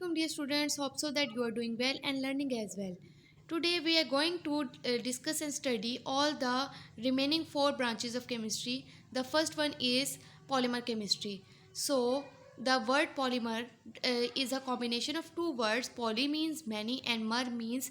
Assalamualaikum dear students. Hope so that you are doing well and learning as well. Today we are going to discuss and study all the remaining four branches of chemistry. The first one is polymer chemistry. So the word polymer is a combination of two words. Poly means many and mer means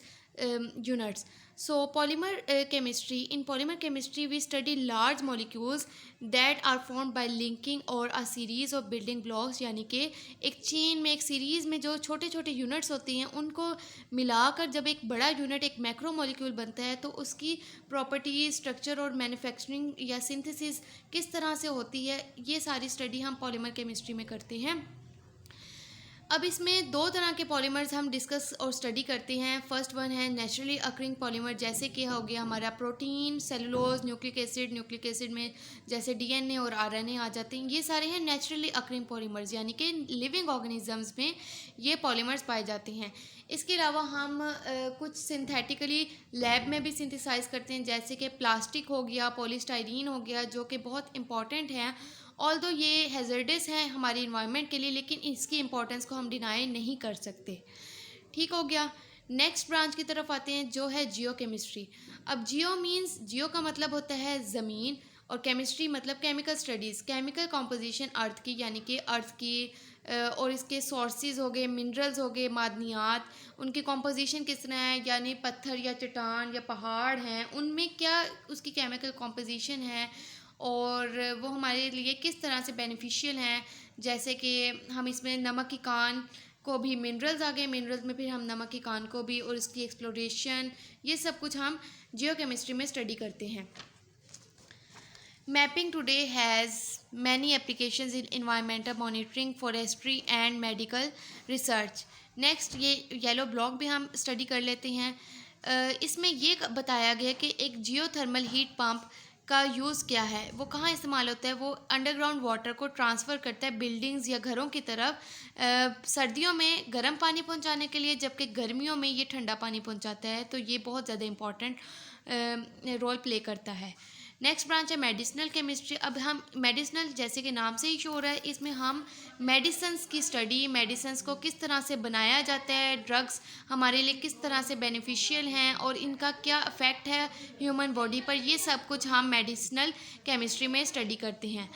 units. So polymer chemistry, in polymer chemistry we study large molecules that are formed by linking or a series of building blocks, यानी कि एक chain में एक series में जो छोटे छोटे units होते हैं उनको मिलाकर जब एक बड़ा यूनिट एक मैक्रो मॉलिक्यूल बनता है तो उसकी प्रॉपर्टीज, स्ट्रक्चर और मैन्युफैक्चरिंग या सिंथेसिस किस तरह से होती है, ये सारी स्टडी हम पॉलीमर केमिस्ट्री में करते हैं। अब इसमें दो तरह के पॉलीमर्स हम डिस्कस और स्टडी करते हैं। फर्स्ट वन है नेचुरली अकरिंग पॉलीमर, जैसे कि हो गया हमारा प्रोटीन, सेलुलोज, न्यूक्लिक एसिड में जैसे डीएनए और आरएनए आ जाते हैं, ये सारे हैं नेचुरली अकरिंग पॉलीमर्स, यानी कि लिविंग ऑर्गेनिजम्स में ये पॉलीमर्स पाए जाते हैं। इसके अलावा हम कुछ सिंथेटिकली लैब में भी सिंथेसाइज करते हैं, जैसे कि प्लास्टिक हो गया, पॉलीस्टाइरीन हो गया, जो कि बहुत इंपॉर्टेंट है। ऑल्दो ये हैज़र्डस हैं हमारी इन्वायरमेंट के लिए, लेकिन इसकी इम्पोर्टेंस को हम डिनाई नहीं कर सकते। ठीक हो गया। नेक्स्ट ब्रांच की तरफ आते हैं जो है जियो केमिस्ट्री। अब जियो मीन्स, जियो का मतलब होता है ज़मीन और केमिस्ट्री मतलब केमिकल स्टडीज़, केमिकल कॉम्पोजिशन अर्थ की, यानी कि अर्थ की और इसके सोर्सेज हो गए, मिनरल्स हो गए, मादनियात, उनकी कॉम्पोजिशन किस तरह है, यानी पत्थर या चट्टान या पहाड़ हैं, उनमें क्या उसकी केमिकल कॉम्पोजिशन है और वो हमारे लिए किस तरह से बेनिफिशियल हैं। जैसे कि हम इसमें नमक की कान को भी, मिनरल्स आ गए, मिनरल्स में फिर हम नमक की कान को भी और इसकी एक्सप्लोरेशन, ये सब कुछ हम जियो केमिस्ट्री में स्टडी करते हैं। Mapping today has many applications in environmental monitoring, forestry and medical research. Next ये येलो ब्लॉक भी हम स्टडी कर लेते हैं। इसमें ये बताया गया कि एक जियोथर्मल हीट पंप का यूज़ क्या है, वो कहाँ इस्तेमाल होता है। वो अंडरग्राउंड वाटर को ट्रांसफ़र करता है बिल्डिंग्स या घरों की तरफ सर्दियों में गर्म पानी पहुंचाने के लिए, जबकि गर्मियों में ये ठंडा पानी पहुंचाता है। तो ये बहुत ज़्यादा इम्पॉर्टेंट रोल प्ले करता है। नेक्स्ट ब्रांच है मेडिसिनल केमिस्ट्री। अब हम मेडिसिनल, जैसे कि नाम से ही शो हो रहा है, इसमें हम मेडिसिन्स की स्टडी, मेडिसिन्स को किस तरह से बनाया जाता है, ड्रग्स हमारे लिए किस तरह से बेनिफिशियल हैं और इनका क्या इफ़ेक्ट है ह्यूमन बॉडी पर, ये सब कुछ हम मेडिसिनल केमिस्ट्री में स्टडी करते हैं।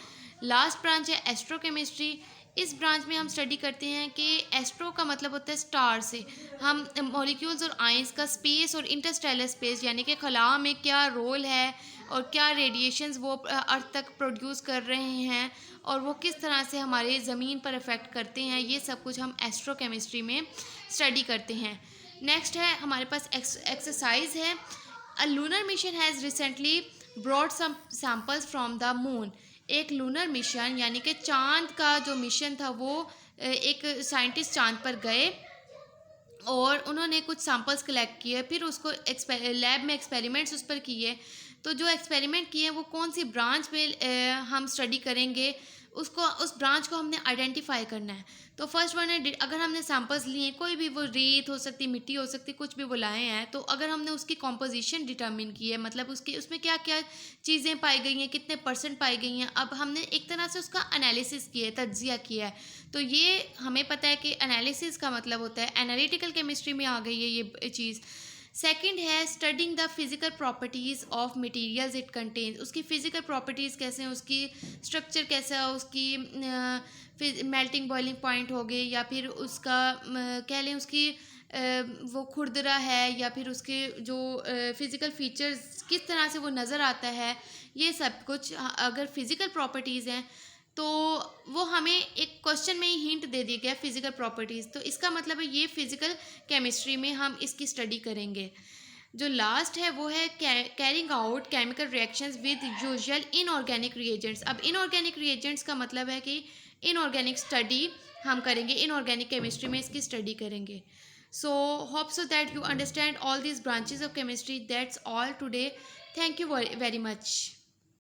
लास्ट ब्रांच है एस्ट्रो केमिस्ट्री। इस ब्रांच में हम स्टडी करते हैं कि एस्ट्रो का मतलब होता है स्टार से, हम मॉलिक्यूल्स और आयंस का स्पेस और इंटरस्टेलर स्पेस, यानी कि खला में क्या रोल है और क्या रेडिएशंस वो अर्थ तक प्रोड्यूस कर रहे हैं और वो किस तरह से हमारे ज़मीन पर इफ़ेक्ट करते हैं, ये सब कुछ हम एस्ट्रो केमिस्ट्री में स्टडी करते हैं। नेक्स्ट है हमारे पास एक्सरसाइज है। A lunar mission has recently brought some samples from the moon. एक लूनर मिशन, यानी कि चांद का जो मिशन था, वो एक साइंटिस्ट चांद पर गए और उन्होंने कुछ सैम्पल्स कलेक्ट किए, फिर उसको लैब में एक्सपेरिमेंट्स उस पर किए। तो जो एक्सपेरिमेंट किए वो कौन सी ब्रांच में हम स्टडी करेंगे, उसको, उस ब्रांच को हमने आइडेंटिफाई करना है। तो फर्स्ट वन है, अगर हमने सैम्पल्स लिए, कोई भी, वो रेत हो सकती, मिट्टी हो सकती, कुछ भी वो लाए हैं, तो अगर हमने उसकी कॉम्पोजिशन डिटर्मिन की है, मतलब उसकी उसमें क्या क्या चीज़ें पाई गई हैं, कितने परसेंट पाई गई हैं, अब हमने एक तरह से उसका एनालिसिस किया है, तज्जिया किया है। तो ये हमें पता है कि एनालिसिस का मतलब होता है, एनालिटिकल केमिस्ट्री में आ गई है ये चीज़। सेकंड है studying the physical properties of materials it contains. उसकी फ़िज़िकल प्रॉपर्टीज़ कैसे हैं, उसकी स्ट्रक्चर कैसा है, उसकी मेल्टिंग बॉइलिंग पॉइंट हो गए, या फिर उसका कह लें उसकी वो खुरदरा है, या फिर उसके जो फ़िज़िकल फीचर्स किस तरह से वो नज़र आता है, ये सब कुछ अगर फ़िज़िकल प्रॉपर्टीज़ हैं तो वो हमें एक क्वेश्चन में ही हिंट दे दिया गया फिज़िकल प्रॉपर्टीज़, तो इसका मतलब है ये फिज़िकल केमिस्ट्री में हम इसकी स्टडी करेंगे। जो लास्ट है वो है carrying out chemical reactions with usual inorganic reagents. अब इनऑर्गेनिक रिएजेंट्स का मतलब है कि इनऑर्गेनिक स्टडी हम करेंगे, इनऑर्गेनिक केमिस्ट्री में इसकी स्टडी करेंगे। So hope so that you understand all these branches of chemistry. That's all today. Thank you very much.